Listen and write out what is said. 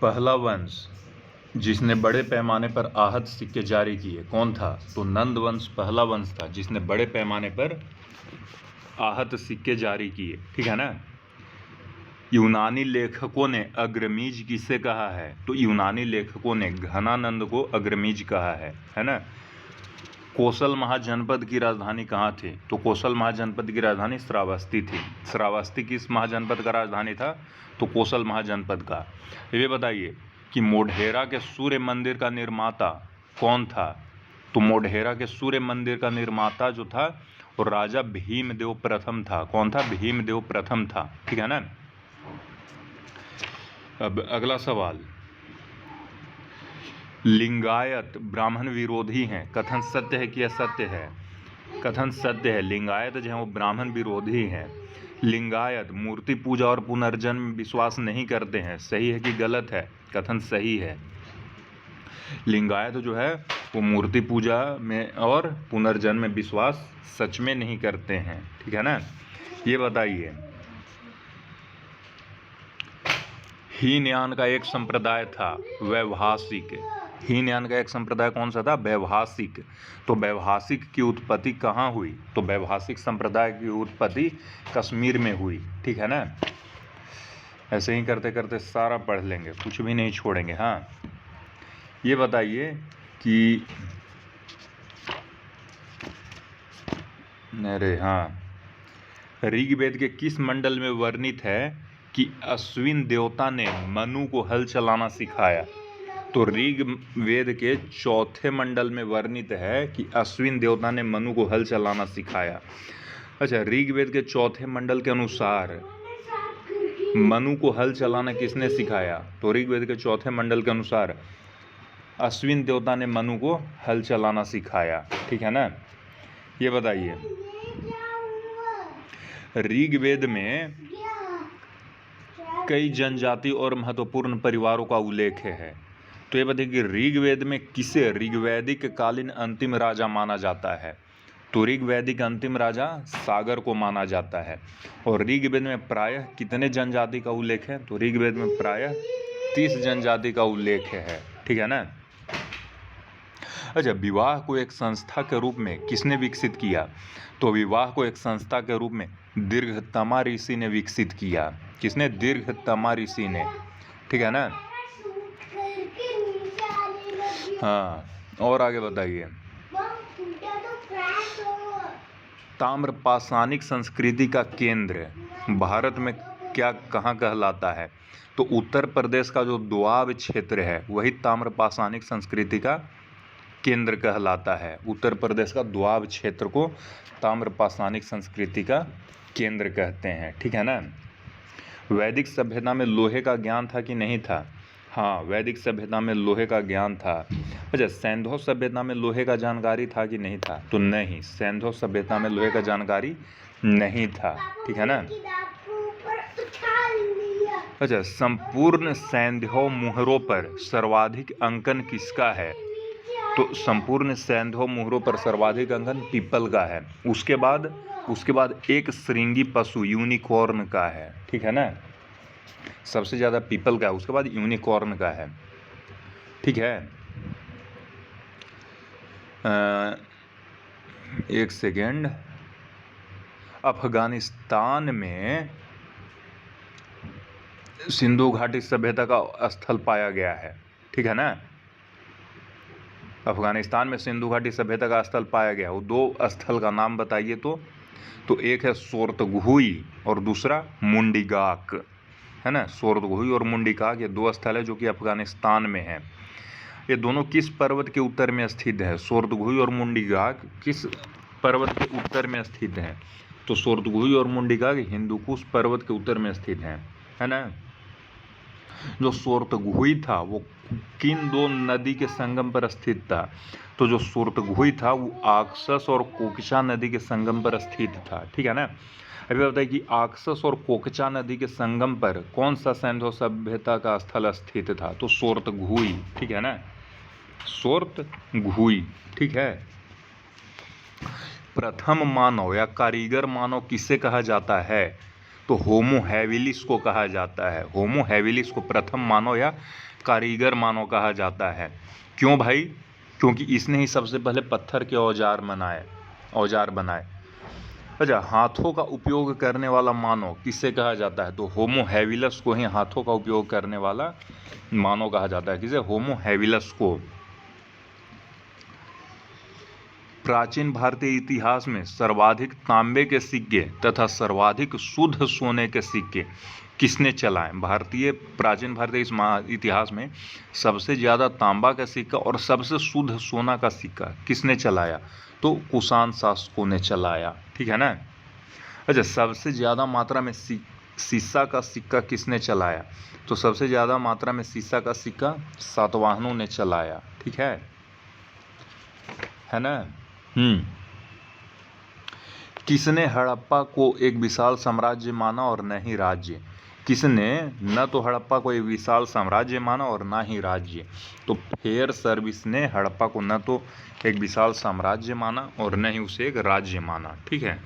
पहला वंश जिसने बड़े पैमाने पर आहत सिक्के जारी किए कौन था? तो नंद वंश पहला वंश था जिसने बड़े पैमाने पर आहत सिक्के जारी किए। ठीक है ना। यूनानी लेखकों ने अग्रमीज किसे कहा है? तो यूनानी लेखकों ने घनानंद को अग्रमीज कहा है ना। कोसल महाजनपद की राजधानी कहाँ थी? तो कोसल महाजनपद की राजधानी श्रावस्ती थी। श्रावस्ती किस महाजनपद का राजधानी था? तो कोसल महाजनपद का। ये बताइए कि मोढेरा के सूर्य मंदिर का निर्माता कौन था? तो मोढेरा के सूर्य मंदिर का निर्माता जो था वो राजा भीमदेव प्रथम था। कौन था? भीमदेव प्रथम था। ठीक है ना। अब अगला सवाल, लिंगायत ब्राह्मण विरोधी हैं, कथन सत्य है कि असत्य है? कथन सत्य है। लिंगायत जो है वो ब्राह्मण विरोधी हैं। लिंगायत मूर्ति पूजा और पुनर्जन्म में विश्वास नहीं करते हैं, सही है कि गलत है? कथन सही है। लिंगायत जो है वो मूर्ति पूजा में और पुनर्जन्म में विश्वास सच में नहीं करते हैं। ठीक है ना। ये बताइए, हीनयान का एक संप्रदाय था वैभाषिक। हीनयान का एक संप्रदाय कौन सा था? वैभाषिक। तो वैभाषिक की उत्पत्ति कहाँ हुई? तो वैभाषिक संप्रदाय की उत्पत्ति कश्मीर में हुई। ठीक है ना। ऐसे ही करते करते सारा पढ़ लेंगे, कुछ भी नहीं छोड़ेंगे। हाँ, ये बताइए कि अरे हाँ, ऋग्वेद के किस मंडल में वर्णित है कि अश्विन देवता ने मनु को हल चलाना सिखाया? तो ऋग्वेद के चौथे मंडल में वर्णित है कि अश्विन देवता ने मनु को हल चलाना सिखाया। अच्छा, ऋग्वेद के चौथे मंडल के अनुसार मनु को हल चलाना किसने सिखाया? तो ऋग्वेद के चौथे मंडल के अनुसार अश्विन देवता ने मनु को हल चलाना सिखाया। ठीक है ना। ये बताइए, ऋग्वेद में कई जनजाति और महत्वपूर्ण परिवारों का उल्लेख है। तो ये बताइए कि ऋग्वेद में किसे ऋग्वैदिक कालीन अंतिम राजा माना जाता है? तो ऋग्वैदिक अंतिम राजा सागर को माना जाता है। और ऋग्वेद में प्रायः कितने जनजाति का उल्लेख है? तो ऋग्वेद में प्रायः 30 जनजाति का उल्लेख है। ठीक है ना। अच्छा, विवाह को एक संस्था के रूप में किसने विकसित किया? तो विवाह को एक संस्था के रूप में दीर्घतमा ऋषि ने विकसित किया। किसने? दीर्घतमा ऋषि ने। ठीक है ना। हाँ, और आगे बताइए, ताम्रपाषाणिक संस्कृति का केंद्र भारत में क्या कहाँ कहलाता है? तो उत्तर प्रदेश का जो दोआब क्षेत्र है वही ताम्रपाषाणिक संस्कृति का केंद्र कहलाता है। उत्तर प्रदेश का दोआब क्षेत्र को ताम्रपाषाणिक संस्कृति का केंद्र कहते हैं। ठीक है ना। वैदिक सभ्यता में लोहे का ज्ञान था कि नहीं था? हाँ, वैदिक सभ्यता में लोहे का ज्ञान था। अच्छा, सैंधव सभ्यता में लोहे का जानकारी था कि नहीं था? तो नहीं, सैंधव सभ्यता में लोहे का जानकारी नहीं था। ठीक है ना। अच्छा, संपूर्ण सैंधव मुहरों पर सर्वाधिक अंकन किसका है? तो संपूर्ण सैंधव मुहरों पर सर्वाधिक अंकन पीपल का है। उसके बाद एक श्रृंगी पशु यूनिकॉर्न का है। ठीक है ना। सबसे ज़्यादा पीपल का है, उसके बाद यूनिकॉर्न का है। ठीक है। एक सेकेंड, अफगानिस्तान में सिंधु घाटी सभ्यता का स्थल पाया गया है। ठीक है ना। अफगानिस्तान में सिंधु घाटी सभ्यता का स्थल पाया गया। वो दो स्थल का नाम बताइए। तो एक है सोर्तगुई और दूसरा मुंडिगाक, है ना। सोर्तगुई और मुंडिगाक ये दो स्थल है जो कि अफगानिस्तान में है। ये दोनों किस पर्वत के उत्तर में स्थित है? सोर्तगुई और मुंडिगाक किस पर्वत के उत्तर में स्थित है? तो सोर्तगुई और मुंडिगाक हिंदुकुश पर्वत के उत्तर में स्थित है ना। जो सोर्तगुई था वो किन दो नदी के संगम पर स्थित था? तो जो सोर्तगुई था वो आक्सस और कोकचा नदी के संगम पर स्थित था। ठीक है ना। अभी बताइए कि आक्सस और कोकचा नदी के संगम पर कौन सा सैंधव सभ्यता का स्थल स्थित था? तो सोर्तगुई। ठीक है ना, सोर्तगुई। ठीक है। प्रथम मानव या कारीगर मानव किसे कहा जाता है? तो होमो हैबिलिस को कहा जाता है। होमो हैबिलिस को प्रथम मानव या कारीगर मानव कहा जाता है। क्यों भाई? क्योंकि इसने ही सबसे पहले पत्थर के औजार बनाए। अच्छा, हाथों का उपयोग करने वाला मानव किससे कहा जाता है? तो होमो हैबिलस को ही हाथों का उपयोग करने वाला मानव कहा जाता है। किसे? होमो हैबिलस को। प्राचीन भारतीय इतिहास में सर्वाधिक तांबे के सिक्के तथा सर्वाधिक शुद्ध सोने के सिक्के किसने चलाए? प्राचीन भारतीय इतिहास में सबसे ज़्यादा तांबा का सिक्का और सबसे शुद्ध सोना का सिक्का किसने चलाया? तो कुषाण शासकों ने चलाया। ठीक है ना। अच्छा, सबसे ज़्यादा मात्रा में सीसा का सिक्का किसने चलाया? तो सबसे ज़्यादा मात्रा में सीसा का सिक्का सातवाहनों ने चलाया। ठीक है ना। किसने हड़प्पा को एक विशाल साम्राज्य माना और न ही राज्य? किसने न तो हड़प्पा को एक विशाल साम्राज्य माना और ना ही राज्य? तो फेयर सर्विस ने हड़प्पा को न तो एक विशाल साम्राज्य माना और न ही उसे एक राज्य माना। ठीक है।